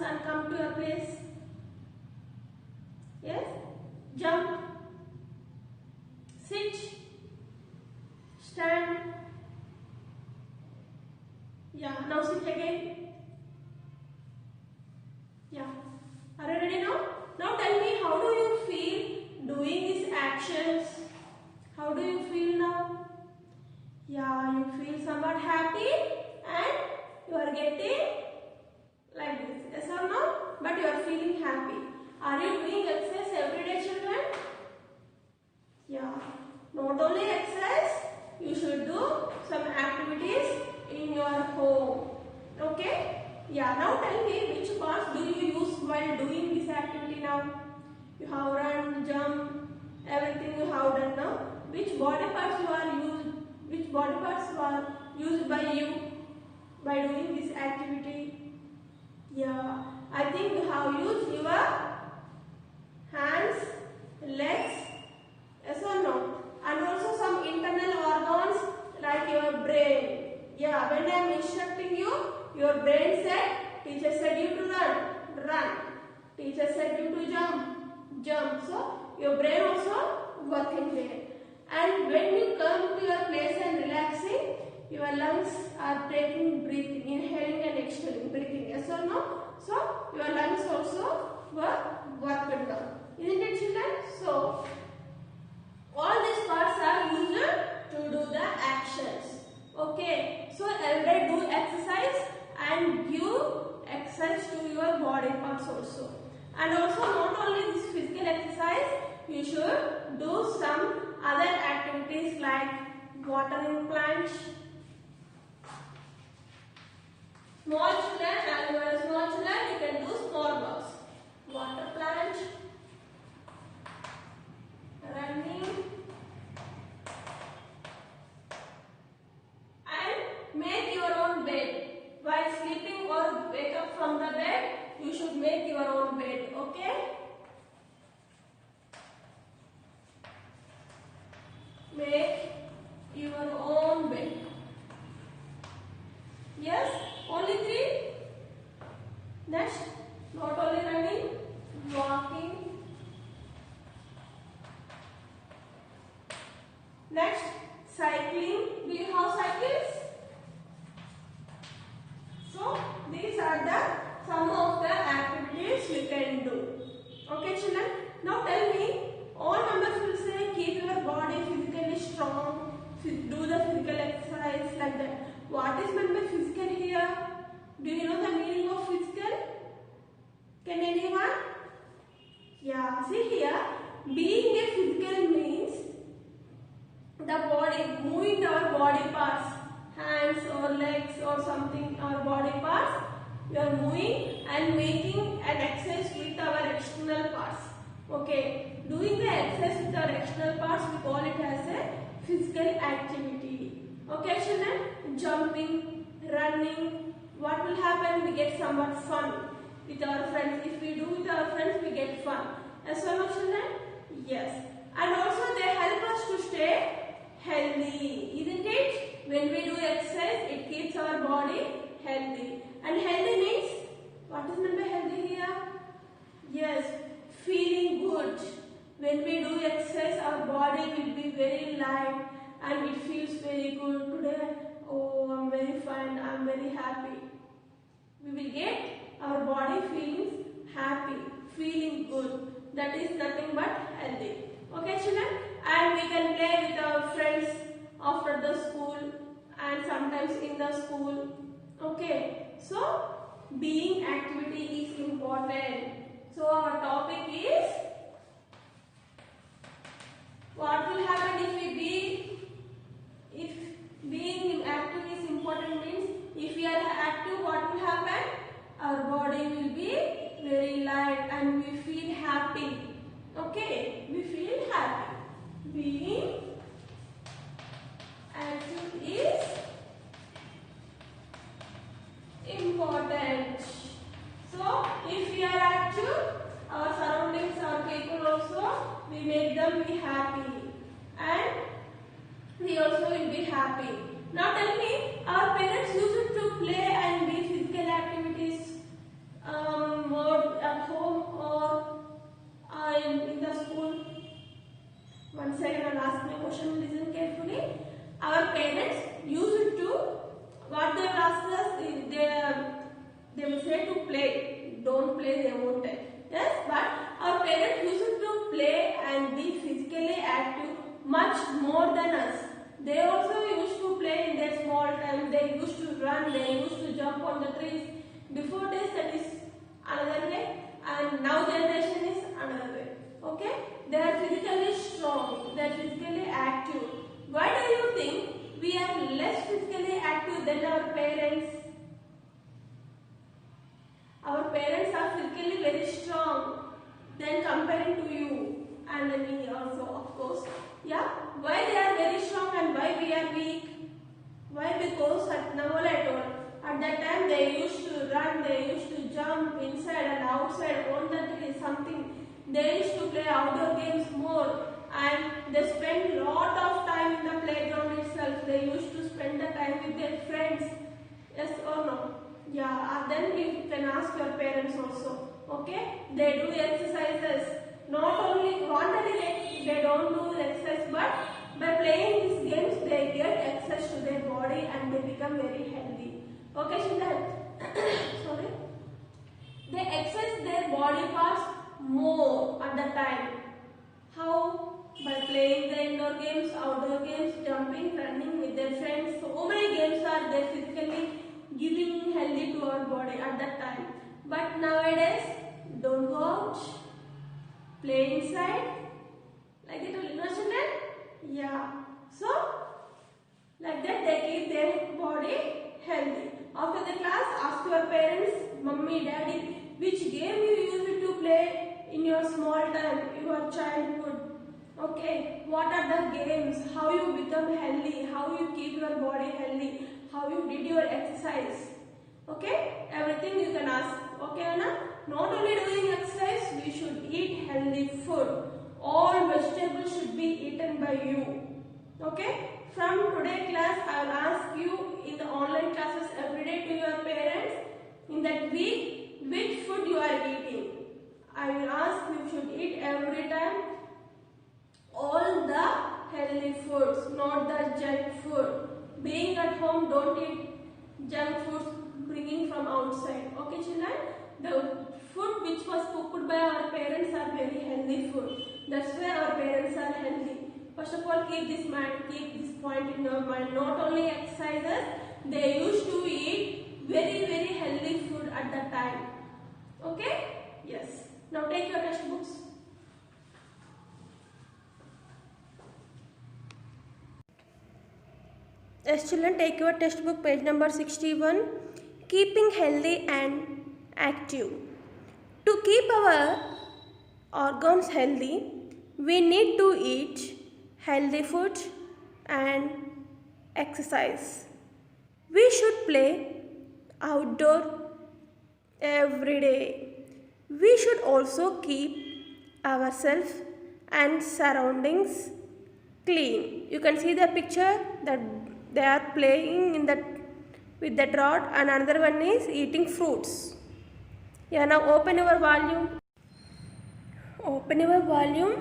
and come to your place. Yes? Jump, sit, stand. Yeah, now sit again. Yeah. Are you ready now? Now tell me, how do you feel doing these actions? How do you feel now? Yeah, you feel somewhat happy and you are getting like this. Yes or no? But you are feeling happy. Are you doing exercise every day, children? Yeah. Not only exercise, you should do some activities in your home. Okay? Yeah. Now tell me, which parts do you use while doing this activity now? You have run, jump, everything you have done now. Which body parts you are used? Which body parts are used by you by doing this activity? Yeah, I think you have used your hands, legs, yes or no? And also some internal organs like your brain. Yeah, when I am instructing you, your brain said, teacher said you to run, run. Teacher said you to jump, jump. So your brain also working there. And when you come to your place and relaxing, your lungs are taking breathing, inhaling and exhaling, breathing, yes or no? So your lungs also worked now. Isn't it, children? So all these parts are used to do the actions. Okay. So every day do exercise and give exercise to your body parts also. And also not only this physical exercise, you should do some other activities like watering plants. Small children, and you are small children, you can do small works. Water plant, running, and make your own bed. While sleeping or wake up from the bed, you should make your own bed. Okay? Make your own bed. Yes? Only 3? Next, not only running, walking. Next, cycling. Do you have cycles? So, these are the some of the activities you can do. Okay, children? Now tell me, all members will say keep your body physically strong, do the physical exercise like that. What is meant by physical here? Do you know the meaning of physical? Can anyone? Yeah, see here, being a physical means the body, moving our body parts, hands or legs or something, our body parts, we are moving and making an exercise with our external parts. Okay, doing the exercise with our external parts, we call it as a physical activity. Okay, children, jumping, running, what will happen? We get somewhat fun with our friends. If we do with our friends, we get fun. Yes or no, children? Yes. And also they help us to stay healthy, isn't it? When we do exercise, it keeps our body healthy. And healthy means, what is meant by healthy here? Yes, feeling good. When we do exercise, our body will be very light and it feels very good. Today, oh, I'm very fine, I'm very happy. We will get our body feelings happy, feeling good. That is nothing but healthy. Okay, children? And we can play with our friends after the school and sometimes in the school. Okay, so being activity is important. So our topic is, what will happen if being active is important means, if we are active, what will happen? Our body will be very light and we feel happy. Okay, we feel happy. Being active is important. So, if we are active, our surroundings, our people also, we make them be happy and we also will be happy. Now tell me, our parents used to play and be physical activities time they used to run, they used to jump on the trees. Before this, that is another way, and now generation is another way. Okay, they are physically strong, they are physically active. Why do you think we are less physically active than our parents? Our parents are physically very strong than comparing to you and me also, of course. Yeah, why they are very strong and why we are weak? Why? Because at Navola I told, at that time they used to run, they used to jump inside and outside on the tree, something. They used to play outdoor games more, and they spend lot of time in the playground itself. They used to spend the time with their friends. Yes or no? Yeah, and then you can ask your parents also. Okay? They do exercises. Not only quantity, they don't do exercise, but by playing these games, they get access to their body and they become very healthy. Okay, children? Sorry. They exercise their body parts more at the time. How? By playing the indoor games, outdoor games, jumping, running with their friends. So many games are there physically giving healthy to our body at that time. But nowadays, don't go out, play inside, like that only, no children? Yeah. So, like that they keep their body healthy. After the class, ask your parents, mummy, daddy, which game you used to play in your small time, your childhood. Okay, what are the games, how you become healthy, how you keep your body healthy, how you did your exercise. Okay, everything you can ask. Okay, Anna? Not only doing exercise, we should eat healthy food. All vegetables should be eaten by you. Okay, from today class, I will ask you in the online classes every day to your parents in that week which food you are eating. I will ask you should eat every time all the healthy foods, not the junk food. Being at home, don't eat junk foods bringing from outside. Okay, children? The food which was cooked by our parents are very healthy food. That's why our parents are healthy. First of all, keep this point in your mind. Not only exercises, they used to eat very, very healthy food at that time. Okay? Yes. Now take your textbooks. Yes, children, take your textbook, page number 61. Keeping healthy and active. To keep our organs healthy, we need to eat healthy food and exercise. We should play outdoor every day. We should also keep ourselves and surroundings clean. You can see the picture that they are playing in that with that rod, and another one is eating fruits. Yeah, now open your volume. Open your volume.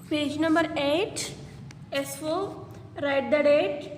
Page number 8. S4. Write the date.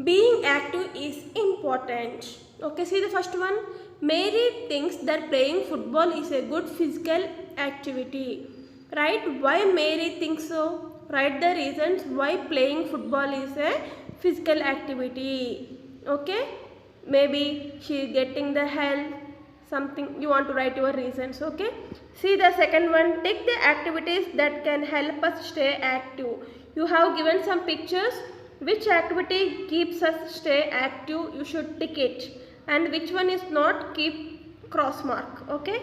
Being active is important. Okay, see the first one. Mary thinks that playing football is a good physical activity. Right? Why Mary thinks so? Write the reasons why playing football is a physical activity. Okay? Maybe she is getting the help. Something you want to write your reasons. Okay? See the second one. Take the activities that can help us stay active. You have given some pictures. Which activity keeps us stay active? You should tick it. And which one is not, keep cross mark. Okay?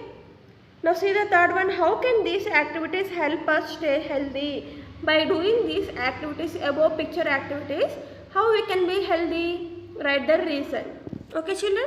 Now see the third one. How can these activities help us stay healthy? By doing these activities, above picture activities, how we can be healthy? Write the reason. Okay, children?